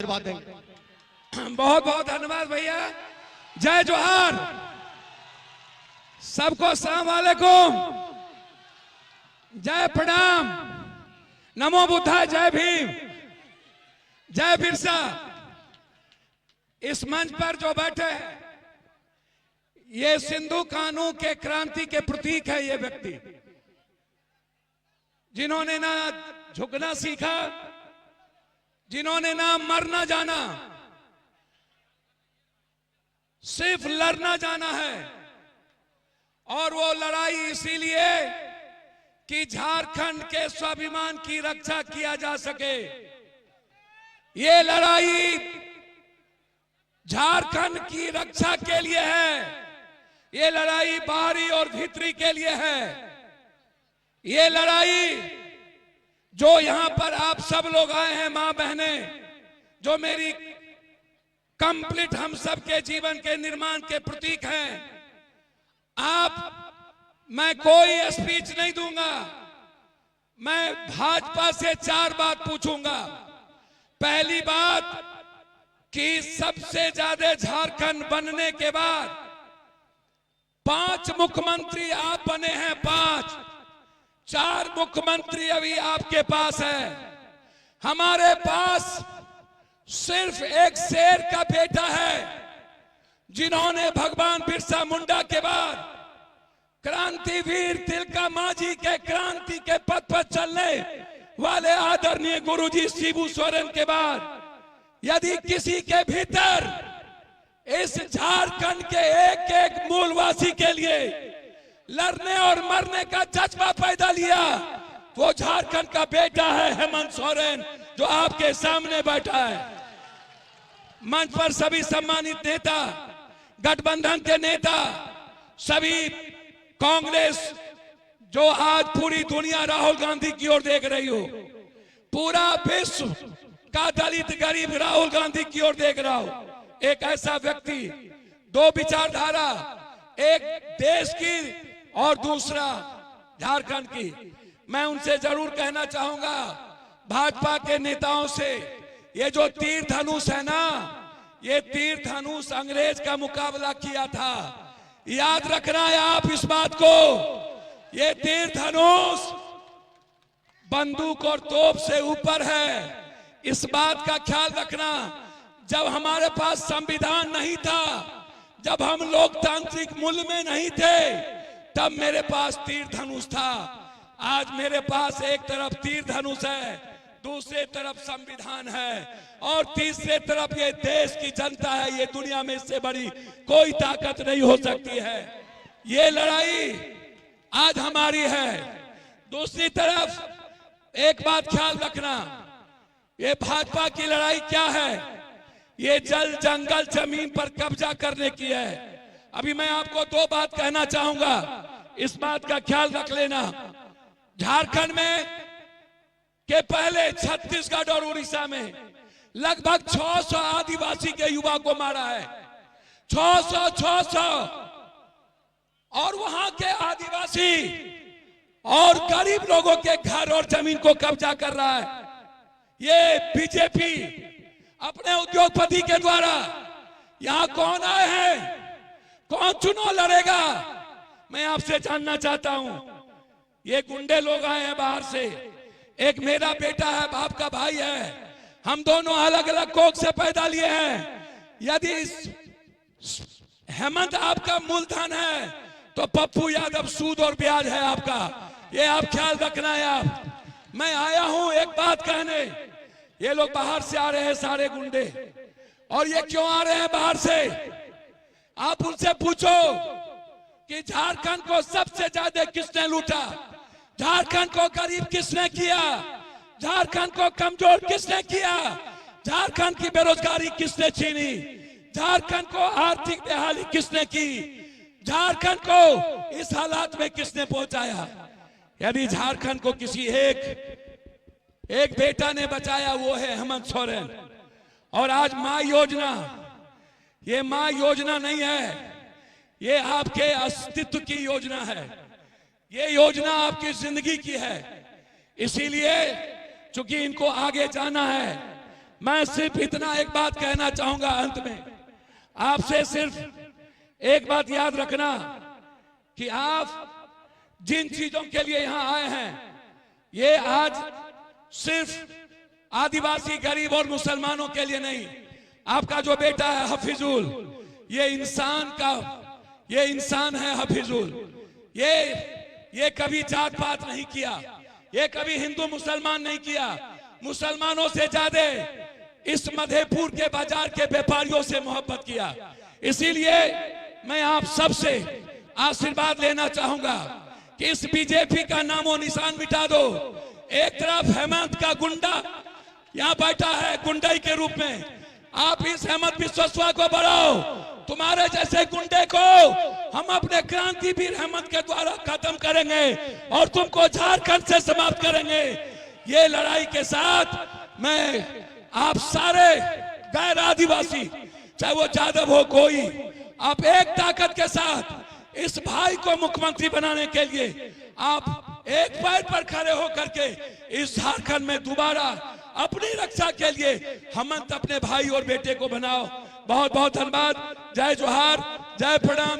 आशीर्वाद देंगे। बहुत बहुत धन्यवाद भैया। जय जोहार सबको, अस्सलाम वालेकुम, जय प्रणाम, नमो बुद्धाय, जय भीम, जय बिरसा। इस मंच पर जो बैठे हैं ये सिंधु कानून के क्रांति के प्रतीक है। ये व्यक्ति जिन्होंने ना झुकना सीखा, जिन्होंने ना मरना जाना, सिर्फ लड़ना जाना है। और वो लड़ाई इसीलिए कि झारखंड के स्वाभिमान की रक्षा किया जा सके। ये लड़ाई झारखंड की रक्षा के लिए है। ये लड़ाई बाहरी और भीतरी के लिए है। ये लड़ाई जो यहां पर आप सब लोग आए हैं, मां बहने, जो मेरी कंप्लीट हम सब के जीवन के निर्माण के प्रतीक हैं। मैं कोई स्पीच नहीं दूंगा, मैं भाजपा से 4 बात पूछूंगा। पहली बात कि सबसे ज्यादा झारखंड बनने के बाद 5 मुख्यमंत्री आप बने हैं, 4 मुख्यमंत्री अभी आपके पास है। हमारे पास सिर्फ एक शेर का बेटा है जिन्होंने भगवान बिरसा मुंडा के बाद क्रांतिवीर तिलका मांझी के क्रांति के पथ पर चलने वाले आदरणीय गुरुजी शिबू सोरेन के बाद यदि किसी के भीतर इस झारखंड के एक एक मूलवासी के लिए लड़ने और मरने का जज्बा पैदा लिया, वो झारखंड का बेटा है हेमंत सोरेन, जो आपके सामने बैठा है। मंच पर सभी सम्मानित नेता, गठबंधन के नेता, सभी कांग्रेस, जो आज पूरी दुनिया राहुल गांधी की ओर देख रही हो, पूरा विश्व का दलित गरीब राहुल गांधी की ओर देख रहा हो। एक ऐसा व्यक्ति, 2 विचारधारा, एक देश की और दूसरा झारखंड की। मैं उनसे जरूर कहना चाहूंगा, भाजपा के नेताओं से, ये जो तीर धनुष है ना, ये तीर धनुष अंग्रेज का मुकाबला किया था। याद रखना है आप इस बात को। ये तीर धनुष बंदूक और तोप से ऊपर है। इस बात का ख्याल रखना। जब हमारे पास संविधान नहीं था, जब हम लोकतांत्रिक मूल्य में नहीं थे, तब मेरे पास तीर धनुष था। आज मेरे पास एक तरफ तीर धनुष है, दूसरे तरफ संविधान है, और तीसरे तरफ ये देश की जनता है। ये दुनिया में इससे बड़ी कोई ताकत नहीं हो सकती है। ये लड़ाई आज हमारी है। दूसरी तरफ एक बात ख्याल रखना, ये भाजपा की लड़ाई क्या है? ये जल जंगल जमीन पर कब्जा करने की है। अभी मैं आपको 2 बात कहना चाहूंगा, इस बात का ख्याल रख लेना। झारखंड में के पहले छत्तीसगढ़ और उड़ीसा में लगभग 600 आदिवासी के युवा को मारा है। 600 और वहां के आदिवासी और गरीब लोगों के घर और जमीन को कब्जा कर रहा है ये बीजेपी अपने उद्योगपति के द्वारा। यहां कौन आए हैं, कौन चुनाव लड़ेगा, मैं आपसे जानना चाहता हूं। ये गुंडे लोग आए हैं बाहर से। एक मेरा बेटा है, बाप का भाई है, हम दोनों अलग अलग कोख से पैदा लिए हैं। यदि हेमंत आपका मूलधन है तो पप्पू यादव सूद और ब्याज है आपका। ये आप ख्याल रखना है। आप मैं आया हूं एक बात कहने। ये लोग बाहर से आ रहे हैं सारे गुंडे, और ये क्यों आ रहे हैं बाहर से? आप उनसे पूछो कि झारखंड को सबसे ज्यादा किसने लूटा, झारखंड को गरीब किसने किया, झारखंड को कमजोर किसने किया, झारखंड की बेरोजगारी किसने छीनी, झारखंड को आर्थिक बेहाली किसने की, झारखंड को इस हालात में किसने पहुंचाया? यदि झारखंड को किसी एक बेटा ने बचाया, वो है हेमंत सोरेन। और आज मां योजना, ये मां योजना नहीं है, ये आपके अस्तित्व की योजना है। ये योजना आपकी जिंदगी की है। इसीलिए चूंकि इनको आगे जाना है, मैं सिर्फ इतना एक बात कहना चाहूंगा अंत में, आपसे सिर्फ एक बात याद रखना कि आप जिन चीजों के लिए यहां आए हैं, ये आज सिर्फ आदिवासी गरीब और मुसलमानों के लिए नहीं। आपका जो बेटा है हफीजुल, ये इंसान है हफीजुल। ये कभी जात पात नहीं किया, ये कभी हिंदू मुसलमान नहीं किया। मुसलमानों से ज्यादा इस मधेपुर के बाजार के व्यापारियों से मोहब्बत किया। इसीलिए मैं आप सबसे आशीर्वाद लेना चाहूंगा कि इस बीजेपी का नामो निशान मिटा दो। एक तरफ हेमंत का गुंडा यहाँ बैठा है गुंडाई के रूप में, आप इस हेमंत बिस्वा को बढ़ाओ। तुम्हारे जैसे गुंडे को हम अपने क्रांतिवीर हेमंत के द्वारा खत्म करेंगे और तुमको झारखंड से समाप्त करेंगे। ये लड़ाई के साथ मैं आप सारे गैर आदिवासी, चाहे वो यादव हो कोई, आप एक ताकत के साथ इस भाई को मुख्यमंत्री बनाने के लिए आप एक पैर पर खड़े होकर के इस झारखंड में दोबारा अपनी रक्षा के लिए हेमंत अपने भाई और बेटे को बनाओ। बहुत बहुत धन्यवाद। जय जोहार, जय प्रणाम।